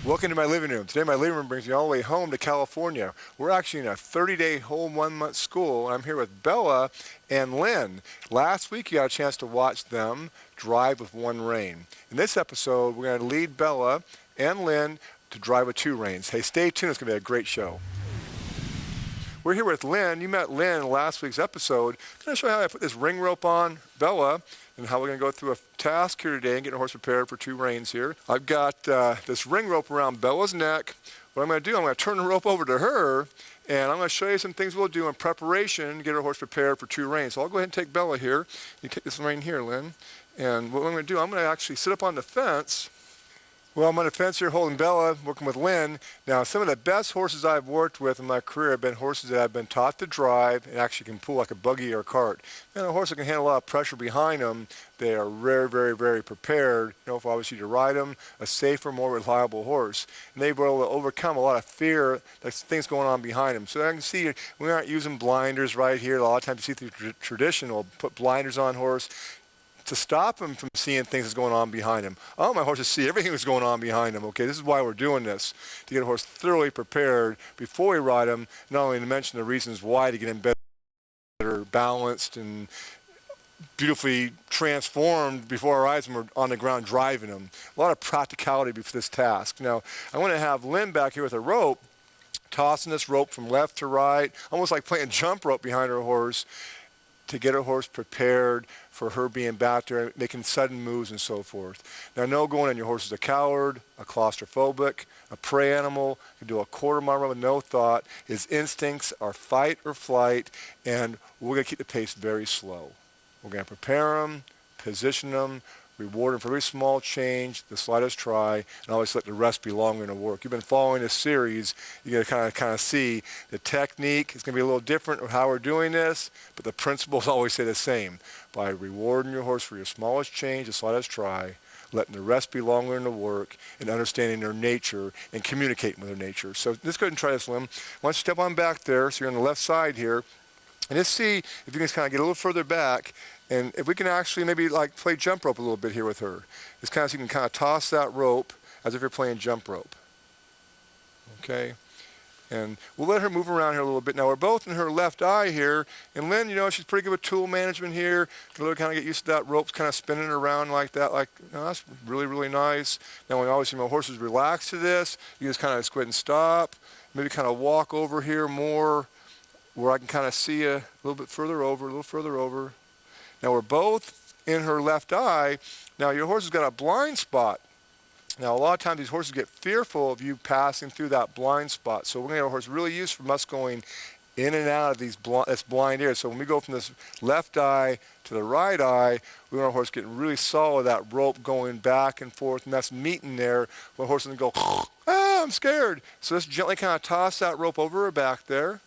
Welcome to my living room. Today my living room brings me all the way home to California. We're actually in a 30-day whole 1-month school, and I'm here with Bella and Lynn. Last week you got a chance to watch them drive with one rein. In this episode, we're going to lead Bella and Lynn to drive with two reins. Hey, stay tuned. It's going to be a great show. We're here with Lynn. You met Lynn in last week's episode. I'm going to show you how I put this ring rope on Bella and how we're going to go through a task here today and get our horse prepared for two reins here. I've got this ring rope around Bella's neck. What I'm going to do, I'm going to turn the rope over to her, and I'm going to show you some things we'll do in preparation to get our horse prepared for two reins. So I'll go ahead and take Bella here. You take this rein here, Lynn. And what I'm going to do, I'm going to actually sit up on the fence. Well, I'm on the fence here holding Bella, working with Lynn. Now, some of the best horses I've worked with in my career have been horses that I've been taught to drive and actually can pull like a buggy or a cart. And a horse that can handle a lot of pressure behind them, they are very, very, very prepared, for obviously to ride them, a safer, more reliable horse. And they've been able to overcome a lot of fear, like things going on behind them. So I can see we aren't using blinders right here. A lot of times you see through tradition, we'll put blinders on horse to stop him from seeing things that's going on behind him. I want my horse to see everything that's going on behind him. Okay, this is why we're doing this, to get a horse thoroughly prepared before we ride him, not only to mention the reasons why to get him better balanced and beautifully transformed before our eyes when we're on the ground driving him. A lot of practicality before this task. Now, I want to have Lynn back here with a rope, tossing this rope from left to right, almost like playing jump rope behind her horse, to get her horse prepared for her being back there, making sudden moves and so forth. Now, no going on your horse is a coward, a claustrophobic, a prey animal, can do a quarter-mile run with no thought. His instincts are fight or flight, and we're going to keep the pace very slow. We're going to prepare him, position him, reward him for every small change, the slightest try, and always let the rest be longer in the work. You've been following this series, you're going to kind of see the technique is going to be a little different of how we're doing this, but the principles always stay the same. By rewarding your horse for your smallest change, the slightest try, letting the rest be longer in the work, and understanding their nature and communicating with their nature. So let's go ahead and try this, Lynn. Why don't you step on back there, so you're on the left side here, and just see if you can kind of get a little further back. And if we can actually maybe like play jump rope a little bit here with her. Just kind of so you can kind of toss that rope as if you're playing jump rope. Okay? And we'll let her move around here a little bit. Now we're both in her left eye here. And Lynn, she's pretty good with tool management here. To really kind of get used to that rope kind of spinning around like that. That's really, really nice. Now when obviously my horse is relaxed to this, you just kind of go ahead and stop. Maybe kind of walk over here more where I can kind of see you a little bit further over, a little further over. Now we're both in her left eye. Now your horse has got a blind spot. Now a lot of times these horses get fearful of you passing through that blind spot. So we're going to get our horse really used from us going in and out of this blind area. So when we go from this left eye to the right eye, we want our horse getting really solid, that rope going back and forth, and that's meeting there. When the horse doesn't go, I'm scared. So just gently kind of toss that rope over her back there.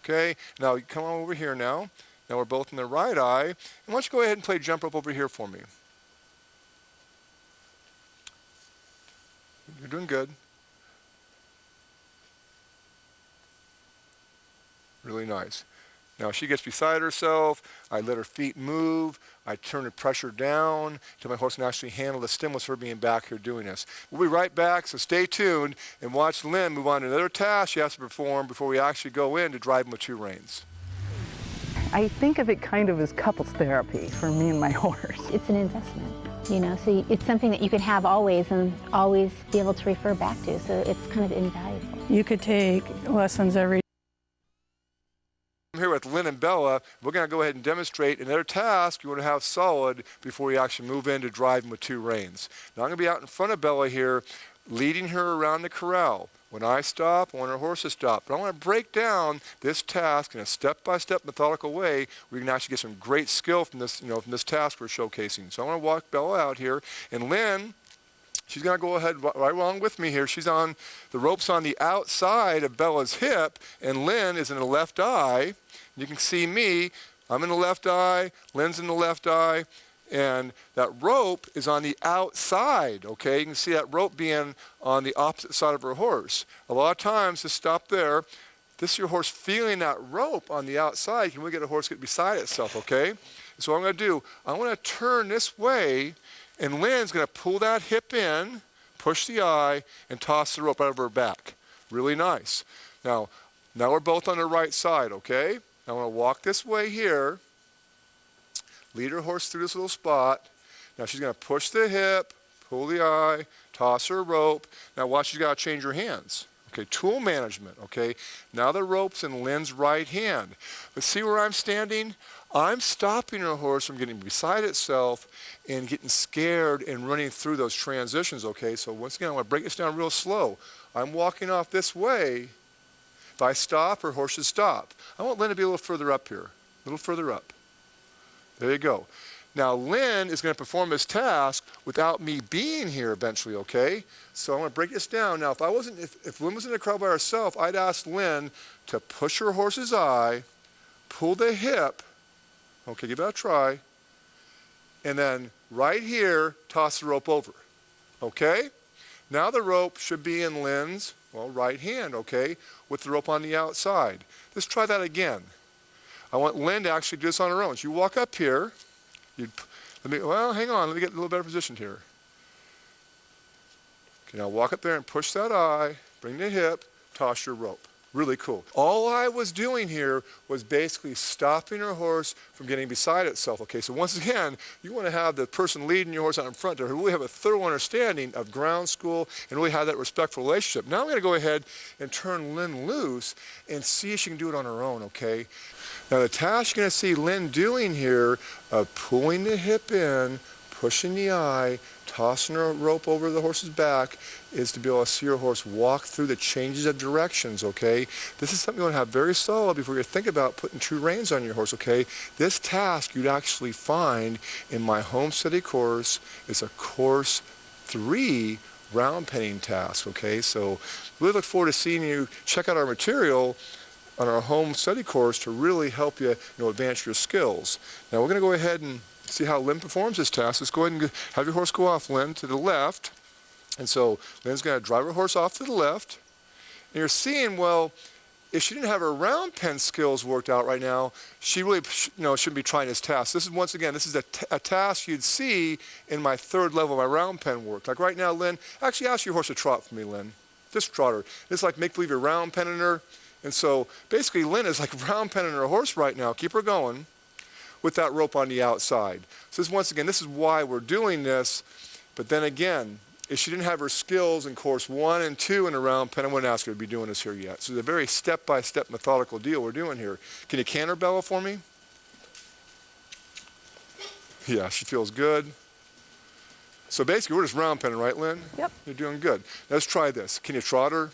Okay, now come on over here now. Now we're both in the right eye. And why don't you go ahead and play jump rope over here for me. You're doing good. Really nice. Now she gets beside herself. I let her feet move. I turn the pressure down until my horse can actually handle the stimulus for being back here doing this. We'll be right back, so stay tuned and watch Lynn move on to another task she has to perform before we actually go in to drive him with two reins. I think of it kind of as couples therapy for me and my horse. It's an investment, so it's something that you can have always and always be able to refer back to, so it's kind of invaluable. You could take lessons every I'm here with Lynn and Bella. We're going to go ahead and demonstrate another task you want to have solid before you actually move in to driving with two reins. Now I'm going to be out in front of Bella here, leading her around the corral. When I stop, I want her horse to stop. But I want to break down this task in a step-by-step methodical way where you can actually get some great skill from this, from this task we're showcasing. So I want to walk Bella out here, and Lynn, she's going to go ahead right along with me here. She's on, the rope's on the outside of Bella's hip, and Lynn is in the left eye. You can see me, I'm in the left eye, Lynn's in the left eye, and that rope is on the outside, okay? You can see that rope being on the opposite side of her horse. A lot of times, just stop there, this is your horse feeling that rope on the outside. You can really get a horse get beside itself, okay? So what I'm going to do, I want to turn this way And Lynn's going to pull that hip in, push the eye, and toss the rope out of her back. Really nice. Now we're both on the right side, okay? Now I want to walk this way here, lead her horse through this little spot. Now she's going to push the hip, pull the eye, toss her rope. Now watch, she's got to change her hands. Okay, tool management, okay? Now the rope's in Lynn's right hand. But see where I'm standing? I'm stopping her horse from getting beside itself and getting scared and running through those transitions, okay? So once again, I want to break this down real slow. I'm walking off this way. If I stop, her horse should stop. I want Lynn to be a little further up here, a little further up. There you go. Now Lynn is going to perform this task without me being here eventually, okay? So I want to break this down. Now if Lynn was in the crowd by herself, I'd ask Lynn to push her horse's eye, pull the hip, okay, give that a try, and then right here, toss the rope over, okay? Now the rope should be in Lynn's, right hand, okay, with the rope on the outside. Let's try that again. I want Lynn to actually do this on her own. So you walk up here. Hang on, let me get a little better positioned here. Okay, now walk up there and push that eye, bring the hip, toss your rope. Really cool. All I was doing here was basically stopping her horse from getting beside itself. Okay, so once again, you want to have the person leading your horse out in front to really have a thorough understanding of ground school and really have that respectful relationship. Now I'm going to go ahead and turn Lynn loose and see if she can do it on her own, okay? Now the task you're going to see Lynn doing here of pulling the hip in, pushing the eye, tossing her rope over the horse's back is to be able to see your horse walk through the changes of directions, okay? This is something you want to have very solid before you think about putting 2 reins on your horse, okay? This task you'd actually find in my home study course. It's a course 3 round penning task, okay? So really look forward to seeing you check out our material on our home study course to really help you, advance your skills. Now we're going to go ahead and see how Lynn performs this task. Let's go ahead and have your horse go off, Lynn, to the left. And so Lynn's going to drive her horse off to the left. And you're seeing, if she didn't have her round pen skills worked out right now, she really shouldn't be trying this task. This is a task you'd see in my 3rd level of my round pen work. Like right now, Lynn, actually ask your horse to trot for me, Lynn. Just trot her. It's like make believe you're round penning her. And so basically Lynn is like round penning her horse right now. Keep her going with that rope on the outside. So this is why we're doing this. But then again, if she didn't have her skills in course 1 and 2 in the round pen, I wouldn't ask her to be doing this here yet. So it's a very step-by-step methodical deal we're doing here. Can you canter Bella for me? Yeah, she feels good. So basically we're just round penning, right, Lynn? Yep. You're doing good. Now let's try this. Can you trot her?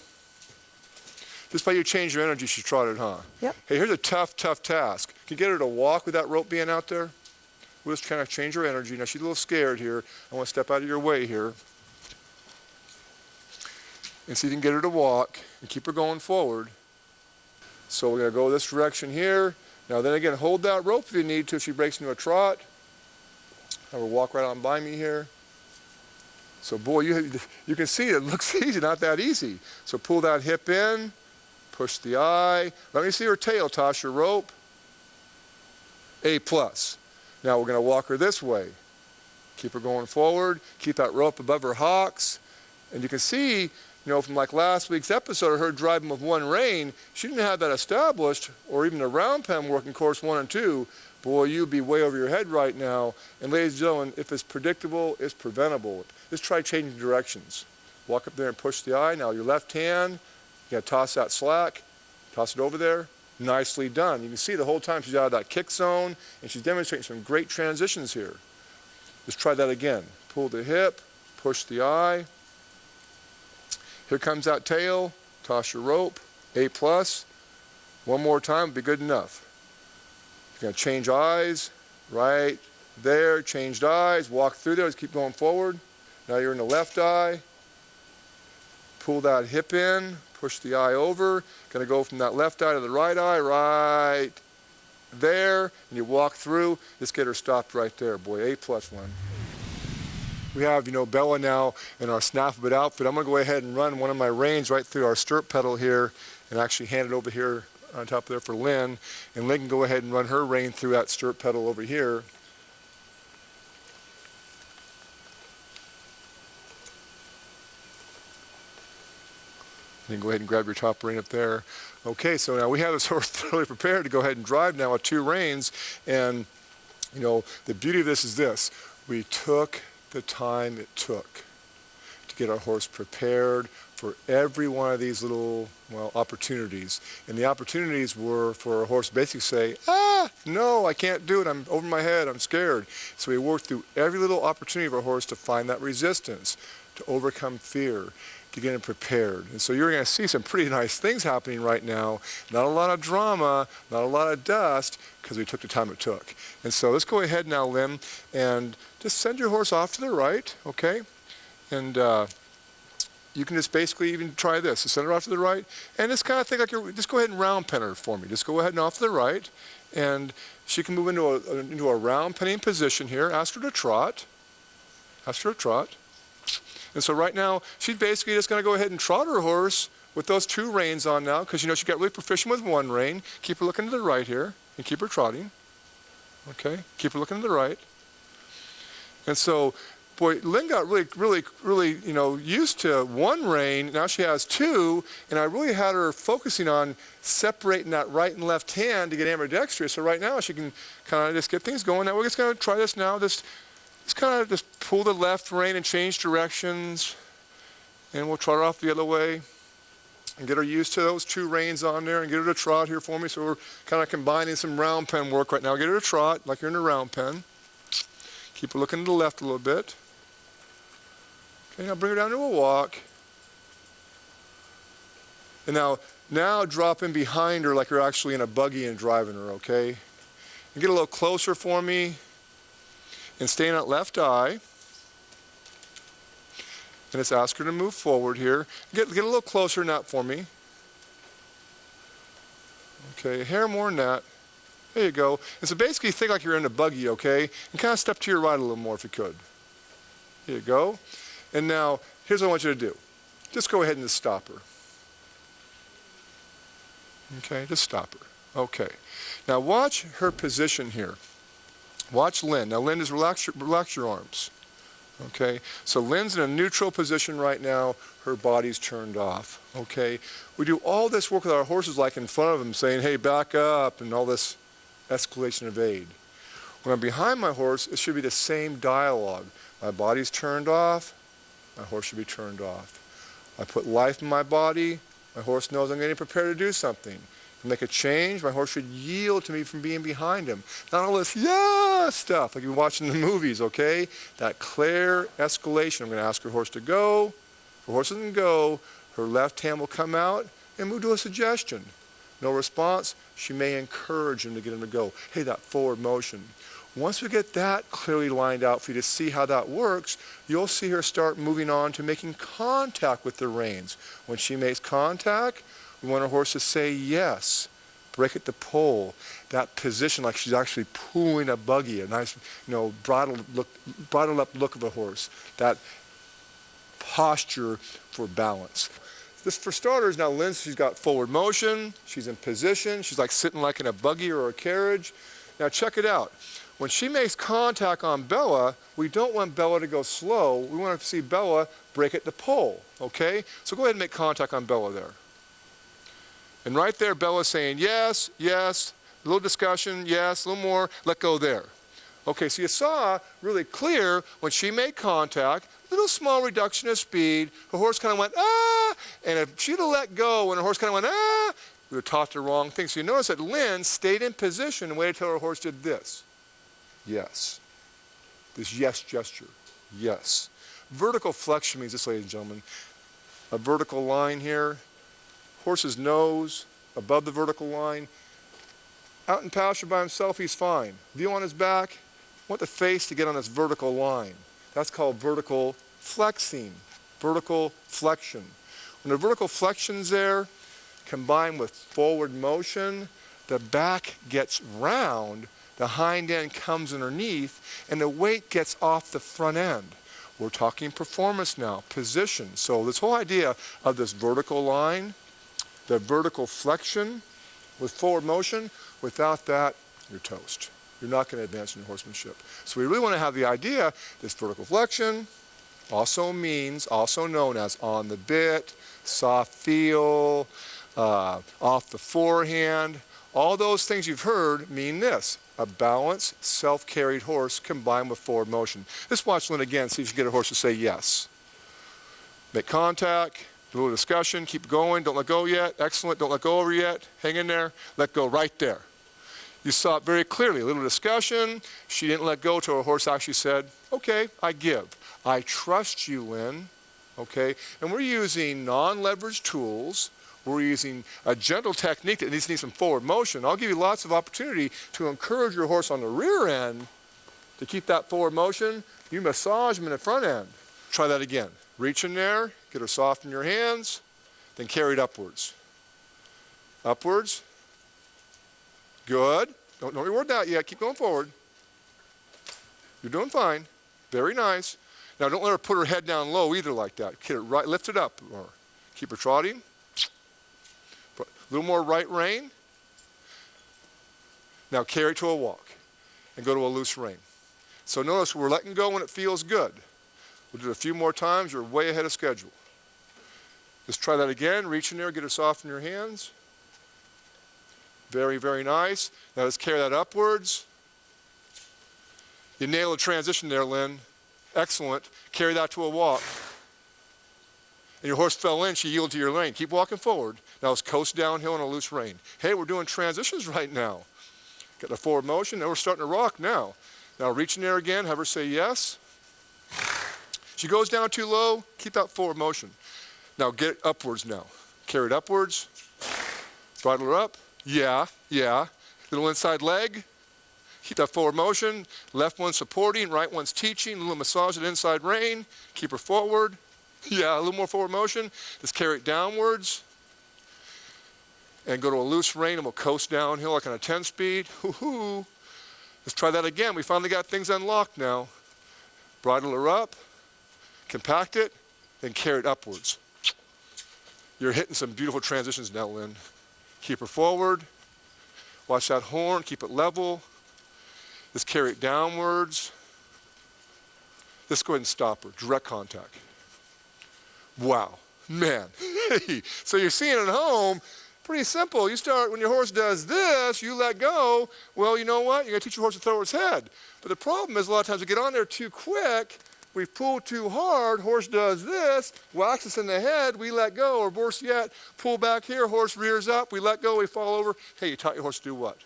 Just by you change your energy, she trotted, huh? Yep. Hey, here's a tough task. Can you get her to walk with that rope being out there? We'll just kind of change her energy. Now she's a little scared here. I want to step out of your way here. And see if you can get her to walk and keep her going forward. So we're going to go this direction here. Now then again, hold that rope if you need to if she breaks into a trot. Have her walk right on by me here. So boy, you can see it looks easy, not that easy. So pull that hip in. Push the eye. Let me see her tail. Toss your rope. A+. Now we're going to walk her this way. Keep her going forward. Keep that rope above her hocks. And you can see, from like last week's episode of her driving with 1 rein, she didn't have that established, or even the round pen work in course 1 and 2. Boy, you'd be way over your head right now. And ladies and gentlemen, if it's predictable, it's preventable. Just try changing directions. Walk up there and push the eye. Now your left hand, you got to toss that slack, toss it over there. Nicely done. You can see the whole time she's out of that kick zone, and she's demonstrating some great transitions here. Let's try that again. Pull the hip, push the eye. Here comes that tail. Toss your rope. A+. One more time would be good enough. You're going to change eyes. Right there. Changed eyes. Walk through there. Let's keep going forward. Now you're in the left eye. Pull that hip in. Push the eye over. Going to go from that left eye to the right eye. Right there. And you walk through. Just get her stopped right there. Boy, A+ one. We have, Bella now in our snaffle outfit. I'm going to go ahead and run one of my reins right through our stirrup pedal here and actually hand it over here on top of there for Lynn. And Lynn can go ahead and run her rein through that stirrup pedal over here. You can go ahead and grab your top rein up there. Okay, so now we have this horse thoroughly prepared to go ahead and drive now with 2 reins. And, you know, the beauty of this is this. We took the time it took to get our horse prepared for every one of these little, well, opportunities. And the opportunities were for a horse to basically say, no, I can't do it. I'm over my head. I'm scared. So we worked through every little opportunity of our horse to find that resistance, to overcome fear, to get him prepared. And so you're going to see some pretty nice things happening right now. Not a lot of drama, not a lot of dust, because we took the time it took. And so let's go ahead now, Lynn, and just send your horse off to the right, okay? And you can just basically even try this. So send her off to the right, and just kind of think like just go ahead and round pen her for me. Just go ahead and off to the right, and she can move into a round penning position here. Ask her to trot. Ask her to trot. And so right now, she's basically just going to go ahead and trot her horse with those 2 reins on now, because, you know, she got really proficient with 1 rein. Keep her looking to the right here, and keep her trotting. Okay? Keep her looking to the right. And so, boy, Lynn got really, you know, used to 1 rein. Now she has 2, and I really had her focusing on separating that right and left hand to get ambidextrous. So right now, she can kind of just get things going. Now we're just going to try this now. Just kind of just pull the left rein and change directions, and we'll trot her off the other way and get her used to those 2 reins on there and get her to trot here for me. So we're kind of combining some round pen work right now. Get her to trot like you're in a round pen. Keep her looking to the left a little bit. Okay, now bring her down to a walk. And now drop in behind her like you're actually in a buggy and driving her, okay? And get a little closer for me. And stay in that left eye. And just ask her to move forward here. Get a little closer than that for me. Okay, a hair more than that. There you go. And so basically think like you're in a buggy, okay? And kind of step to your right a little more if you could. There you go. And now, here's what I want you to do. Just go ahead and just stop her. Okay, just stop her. Okay. Now watch her position here. Watch Lynn. Now Lynn, just relax your arms. Okay? So Lynn's in a neutral position right now. Her body's turned off. Okay? We do all this work with our horses like in front of them saying, hey, back up, and all this escalation of aid. When I'm behind my horse, it should be the same dialogue. My body's turned off. My horse should be turned off. I put life in my body. My horse knows I'm getting prepared to do something. To make a change, my horse should yield to me from being behind him. Not all this, yeah, stuff like you're watching the movies, okay? That clear escalation. I'm going to ask her horse to go. If her horse doesn't go, her left hand will come out and move to a suggestion. No response, she may encourage him to get him to go. Hey, that forward motion. Once we get that clearly lined out for you to see how that works, you'll see her start moving on to making contact with the reins. When she makes contact, we want our horse to say yes, break at the pole, that position like she's actually pulling a buggy, a nice, you know, bridled up look of a horse, that posture for balance. This, for starters, now Lynn, she's got forward motion, she's in position, she's like sitting like in a buggy or a carriage. Now check it out. When she makes contact on Bella, we don't want Bella to go slow. We want to see Bella break at the pole, okay? So go ahead and make contact on Bella there. And right there, Bella's saying, yes, yes, a little discussion, yes, a little more, let go there. Okay, so you saw really clear when she made contact, little small reduction of speed, her horse kind of went, ah, and if she'd have let go and her horse kind of went, ah, we were taught the wrong thing. So you notice that Lynn stayed in position and waited until her horse did this. Yes. This yes gesture. Yes. Vertical flexion means this, ladies and gentlemen. A vertical line here. Horse's nose above the vertical line. Out in pasture by himself, he's fine. View on his back. Want the face to get on this vertical line. That's called vertical flexing. Vertical flexion. When the vertical flexion's there, combined with forward motion, the back gets round, the hind end comes underneath, and the weight gets off the front end. We're talking performance now, position. So this whole idea of this vertical line, the vertical flexion with forward motion, without that, you're toast. You're not going to advance in your horsemanship. So we really want to have the idea, this vertical flexion also known as on the bit, soft feel, off the forehand. All those things you've heard mean this: a balanced, self-carried horse combined with forward motion. Let's watch Lynn again, see if you get a horse to say yes. Make contact, do a little discussion, keep going, don't let go yet. Excellent, don't let go over yet. Hang in there, let go right there. You saw it very clearly, a little discussion. She didn't let go till her horse actually said, okay, I give. I trust you, Lynn. Okay, and we're using non-leveraged tools. We're using a gentle technique that needs some forward motion. I'll give you lots of opportunity to encourage your horse on the rear end to keep that forward motion. You massage them in the front end. Try that again. Reach in there, get her soft in your hands, then carry it upwards. Upwards. Good. Don't reward that yet. Keep going forward. You're doing fine. Very nice. Now don't let her put her head down low either like that. Get it right, lift it up more. Keep her trotting. A little more right rein. Now carry to a walk and go to a loose rein. So notice we're letting go when it feels good. We'll do it a few more times. You're way ahead of schedule. Let's try that again. Reach in there, get her soft in your hands. Very, very nice. Now let's carry that upwards. You nailed a transition there, Lynn. Excellent. Carry that to a walk. And your horse fell in, she yielded to your rein. Keep walking forward. Now let's coast downhill on a loose rein. Hey, we're doing transitions right now. Got the forward motion, now we're starting to rock now. Now reach in there again, have her say yes. She goes down too low, keep that forward motion. Now get it upwards now. Carry it upwards. Bridle her up. Yeah. Little inside leg. Keep that forward motion. Left one supporting, right one's teaching. A little massage at inside rein. Keep her forward. Yeah, a little more forward motion. Just carry it downwards. And go to a loose rein and we'll coast downhill like on a 10-speed. Hoo-hoo. Let's try that again. We finally got things unlocked now. Bridle her up. Compact it. Then carry it upwards. You're hitting some beautiful transitions now, Lynn. Keep her forward. Watch that horn. Keep it level. Let's carry it downwards. Let's go ahead and stop her. Direct contact. Wow. Man. Hey. So you're seeing it at home. Pretty simple. You start, when your horse does this, you let go. Well, you know what? You're going to teach your horse to throw its head. But the problem is a lot of times we get on there too quick. We pull too hard. Horse does this. Whacks us in the head. We let go. Or worse yet, pull back here. Horse rears up. We let go. We fall over. Hey, you taught your horse to do what?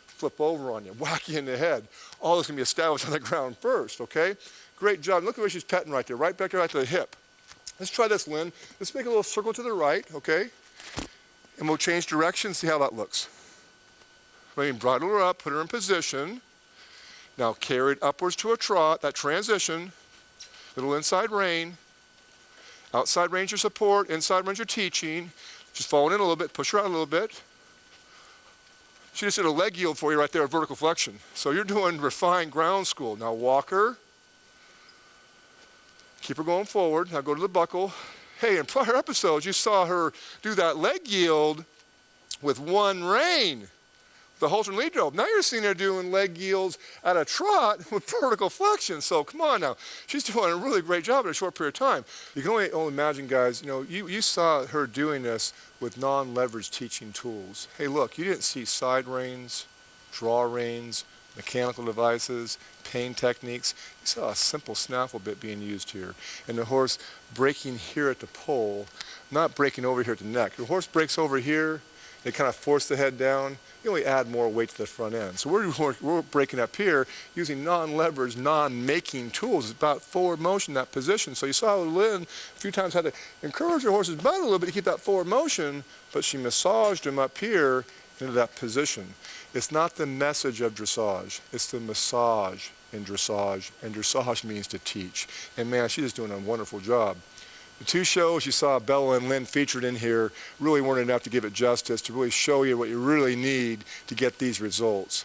Flip over on you. Whack you in the head. All this can be established on the ground first, okay? Great job. Look at where she's petting right there. Right back there, right to the hip. Let's try this, Lynn. Let's make a little circle to the right, okay? And we'll change direction, see how that looks. Bridle her up, put her in position. Now carry it upwards to a trot, that transition. Little inside rein. Outside range your support, inside range your teaching. Just fall in a little bit, push her out a little bit. She just did a leg yield for you right there at vertical flexion. So you're doing refined ground school. Now walk her. Keep her going forward. Now go to the buckle. Hey, in prior episodes, you saw her do that leg yield with one rein, the halter and lead rope. Now you're seeing her doing leg yields at a trot with vertical flexion. So come on now. She's doing a really great job in a short period of time. You can only imagine, guys, you saw her doing this with non-leveraged teaching tools. Hey, look, you didn't see side reins, draw reins, mechanical devices, pain techniques. You saw a simple snaffle bit being used here. And the horse breaking here at the pole, not breaking over here at the neck. The horse breaks over here, they kind of force the head down. You only add more weight to the front end. So we're breaking up here using non-leveraged, non-making tools. It's about forward motion, that position. So you saw Lynn a few times had to encourage her horse's butt a little bit to keep that forward motion, but she massaged him up here into that position. It's not the message of dressage, it's the massage in dressage, and dressage means to teach. And man, she's just doing a wonderful job. The two shows you saw Bella and Lynn featured in here really weren't enough to give it justice, to really show you what you really need to get these results.